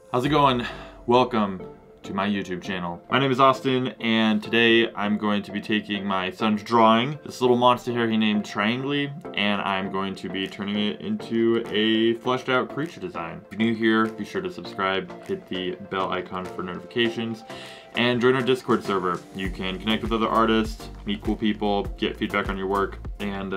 How's it going? Welcome to my YouTube channel. My name is Austin, and today I'm going to be taking my son's drawing, this little monster here he named Triangly, and I'm going to be turning it into a fleshed out creature design. If you're new here, be sure to subscribe, hit the bell icon for notifications, and join our Discord server. You can connect with other artists, meet cool people, get feedback on your work, and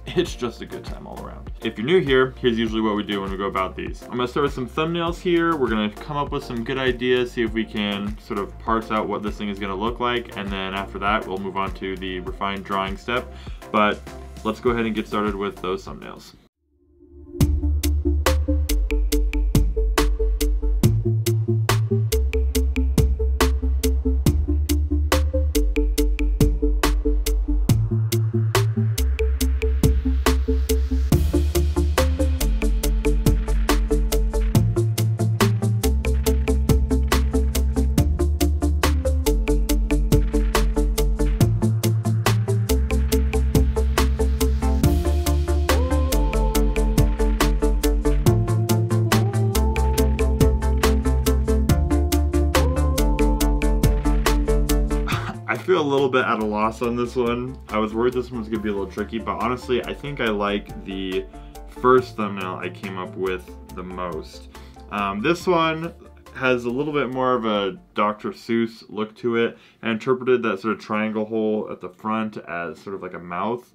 it's just a good time all around. If you're new here, here's usually what we do when we go about these. I'm gonna start with some thumbnails here. We're gonna come up with some good ideas, see if we can sort of parse out what this thing is gonna look like, and then after that, we'll move on to the refined drawing step. But let's go ahead and get started with those thumbnails. I feel a little bit at a loss on this one. I was worried this one was gonna be a little tricky, but honestly, I think I like the first thumbnail I came up with the most. This one has a little bit more of a Dr. Seuss look to it. I interpreted that sort of triangle hole at the front as sort of like a mouth,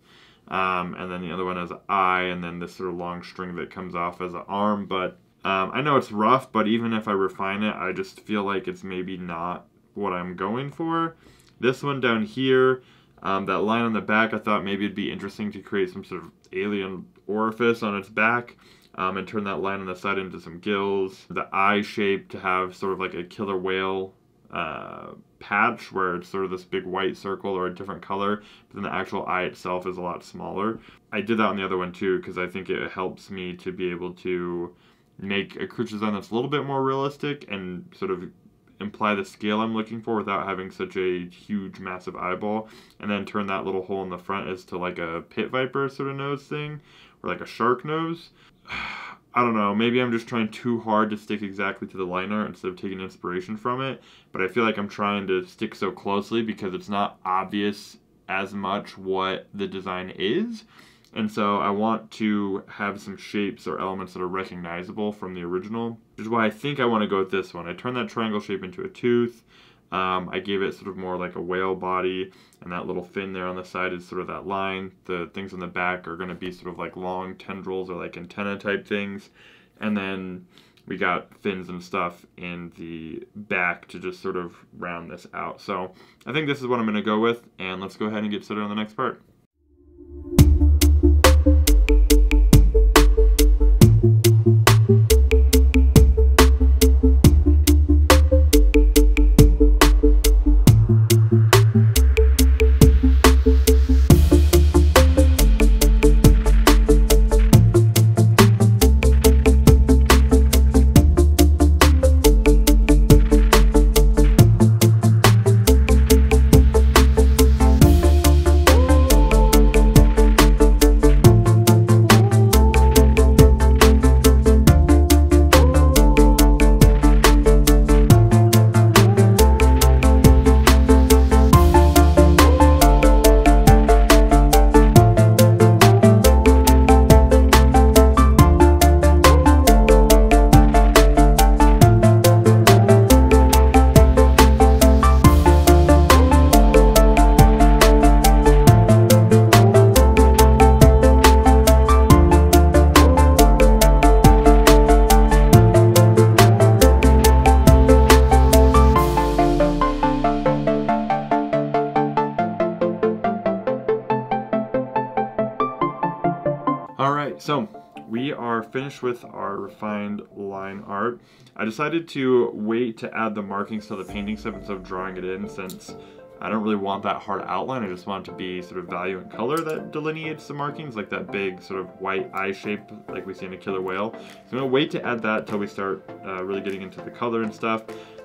and then the other one as an eye, and then this sort of long string that comes off as an arm. But I know it's rough, but even if I refine it, I just feel like it's maybe not what I'm going for. This one down here, that line on the back, I thought maybe it'd be interesting to create some sort of alien orifice on its back, and turn that line on the side into some gills. The eye shape to have sort of like a killer whale patch where it's sort of this big white circle or a different color, but then the actual eye itself is a lot smaller. I did that on the other one too because I think it helps me to be able to make a creature design that's a little bit more realistic and sort of imply the scale I'm looking for without having such a huge massive eyeball, and then turn that little hole in the front as to like a pit viper sort of nose thing, or like a shark nose. I don't know, maybe I'm just trying too hard to stick exactly to the line art instead of taking inspiration from it, but I feel like I'm trying to stick so closely because it's not obvious as much what the design is. And so I want to have some shapes or elements that are recognizable from the original, which is why I think I want to go with this one. I turned that triangle shape into a tooth. I gave it sort of more like a whale body, and that little fin there on the side is sort of that line. The things on the back are going to be sort of like long tendrils or like antenna type things. And then we got fins and stuff in the back to just sort of round this out. So I think this is what I'm going to go with, and let's go ahead and get started on the next part. Alright, so we are finished with our refined line art. I decided to wait to add the markings to the painting step instead of drawing it in, since I don't really want that hard outline. I just want it to be sort of value and color that delineates the markings, like that big sort of white eye shape like we see in a killer whale. So I'm going to wait to add that till we start really getting into the color and stuff.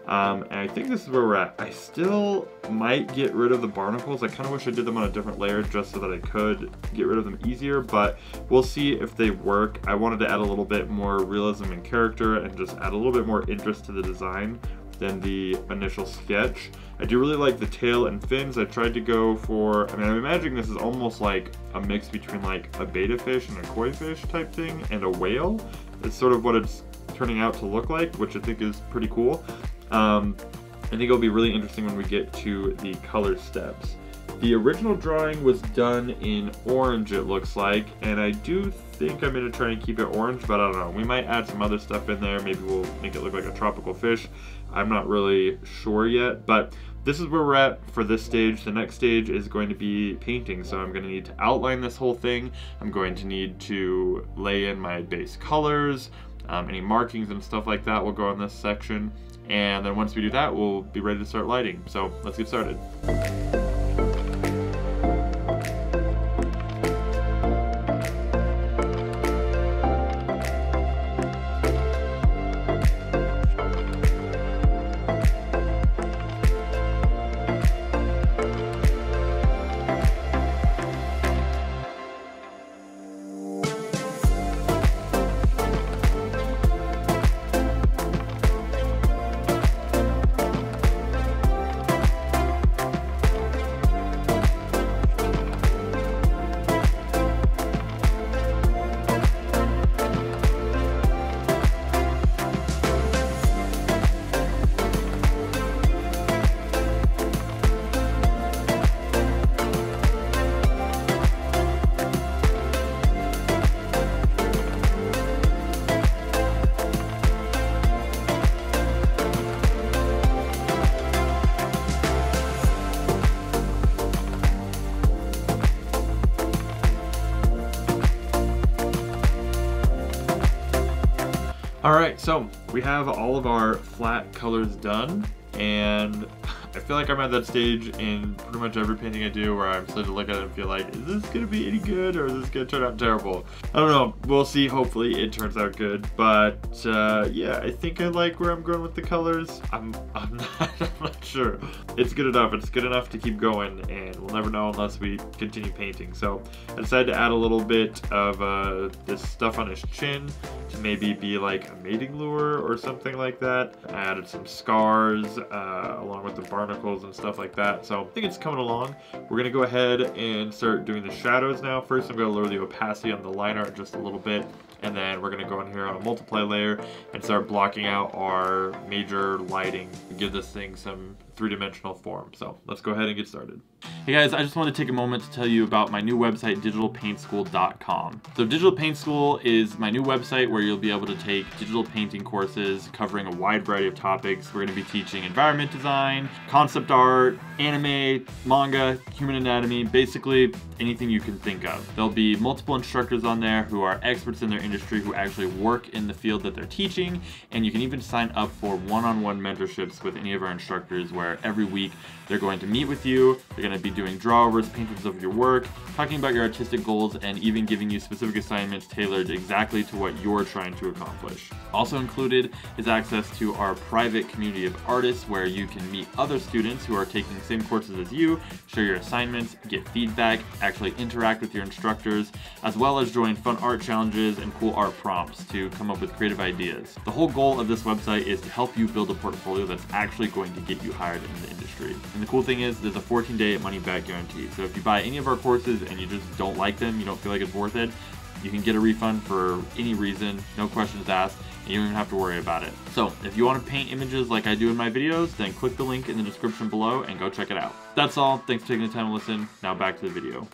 And I think this is where we're at. I still might get rid of the barnacles. I kind of wish I did them on a different layer just so that I could get rid of them easier, but we'll see if they work. I wanted to add a little bit more realism and character and just add a little bit more interest to the design than the initial sketch. I do really like the tail and fins. I tried to go for, I mean, I'm imagining this is almost like a mix between like a betta fish and a koi fish type thing and a whale. It's sort of what it's turning out to look like, which I think is pretty cool. I think it'll be really interesting when we get to the color steps. The original drawing was done in orange, it looks like, and I do think I'm going to try and keep it orange, but I don't know. We might add some other stuff in there. Maybe we'll make it look like a tropical fish. I'm not really sure yet, but this is where we're at for this stage. The next stage is going to be painting, so I'm going to need to outline this whole thing. I'm going to need to lay in my base colors, any markings and stuff like that will go in this section, and then once we do that, we'll be ready to start lighting. So let's get started. Alright, so we have all of our flat colors done, and I feel like I'm at that stage in pretty much every painting I do where I'm starting to look at it and feel like, is this going to be any good or is this going to turn out terrible? I don't know. We'll see. Hopefully it turns out good. But yeah, I think I like where I'm going with the colors. I'm not sure. It's good enough. It's good enough to keep going, and we'll never know unless we continue painting. So I decided to add a little bit of this stuff on his chin to maybe be like a mating lure or something like that. I added some scars along with the barnacles and stuff like that. So I think it's coming along. We're gonna go ahead and start doing the shadows now. First, I'm gonna lower the opacity on the line art just a little bit, and then we're gonna go in here on a multiply layer and start blocking out our major lighting and give this thing some three-dimensional form. So let's go ahead and get started. Hey guys, I just wanted to take a moment to tell you about my new website, digitalpaintschool.com. So Digital Paint School is my new website where you'll be able to take digital painting courses covering a wide variety of topics. We're going to be teaching environment design, concept art, anime, manga, human anatomy, basically anything you can think of. There'll be multiple instructors on there who are experts in their industry who actually work in the field that they're teaching, and you can even sign up for one-on-one mentorships with any of our instructors where every week they're going to meet with you, they're going to be doing drawovers, paint-ups of your work, talking about your artistic goals, and even giving you specific assignments tailored exactly to what you're trying to accomplish. Also included is access to our private community of artists where you can meet other students who are taking the same courses as you, share your assignments, get feedback, actually interact with your instructors, as well as join fun art challenges and cool art prompts to come up with creative ideas. The whole goal of this website is to help you build a portfolio that's actually going to get you hired in the industry. And the cool thing is there's a 14-day money-back guarantee. So if you buy any of our courses and you just don't like them, you don't feel like it's worth it, you can get a refund for any reason, no questions asked, and you don't even have to worry about it. So if you want to paint images like I do in my videos, then click the link in the description below and go check it out. That's all. Thanks for taking the time to listen. Now back to the video.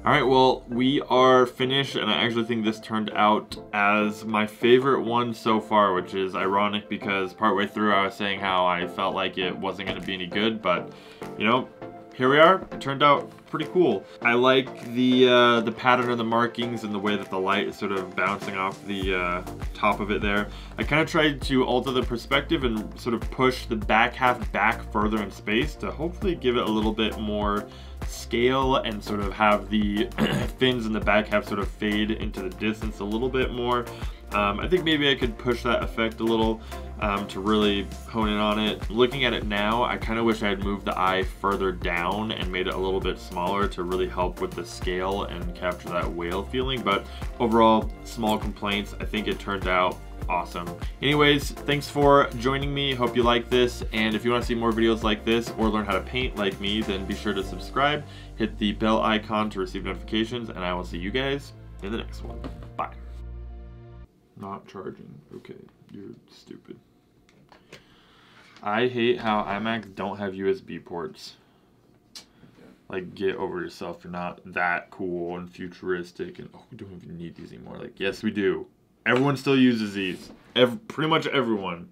Alright, well, we are finished, and I actually think this turned out as my favorite one so far, which is ironic because partway through I was saying how I felt like it wasn't going to be any good, but, you know, here we are. It turned out pretty cool. I like the pattern of the markings and the way that the light is sort of bouncing off the top of it there. I kind of tried to alter the perspective and sort of push the back half back further in space to hopefully give it a little bit more scale and sort of have the fins in the back half sort of fade into the distance a little bit more. I think maybe I could push that effect a little to really hone in on it. Looking at it now, I kind of wish I had moved the eye further down and made it a little bit smaller to really help with the scale and capture that whale feeling, but overall, small complaints. I think it turned out awesome. Anyways, thanks for joining me. Hope you like this, and if you want to see more videos like this or learn how to paint like me, then be sure to subscribe, hit the bell icon to receive notifications, and I will see you guys in the next one. Bye. Not charging. Okay, you're stupid. I hate how iMacs don't have USB ports. Like, get over yourself. You're not that cool and futuristic and, oh, we don't even need these anymore. Like, yes, we do. Everyone still uses these. Pretty much everyone.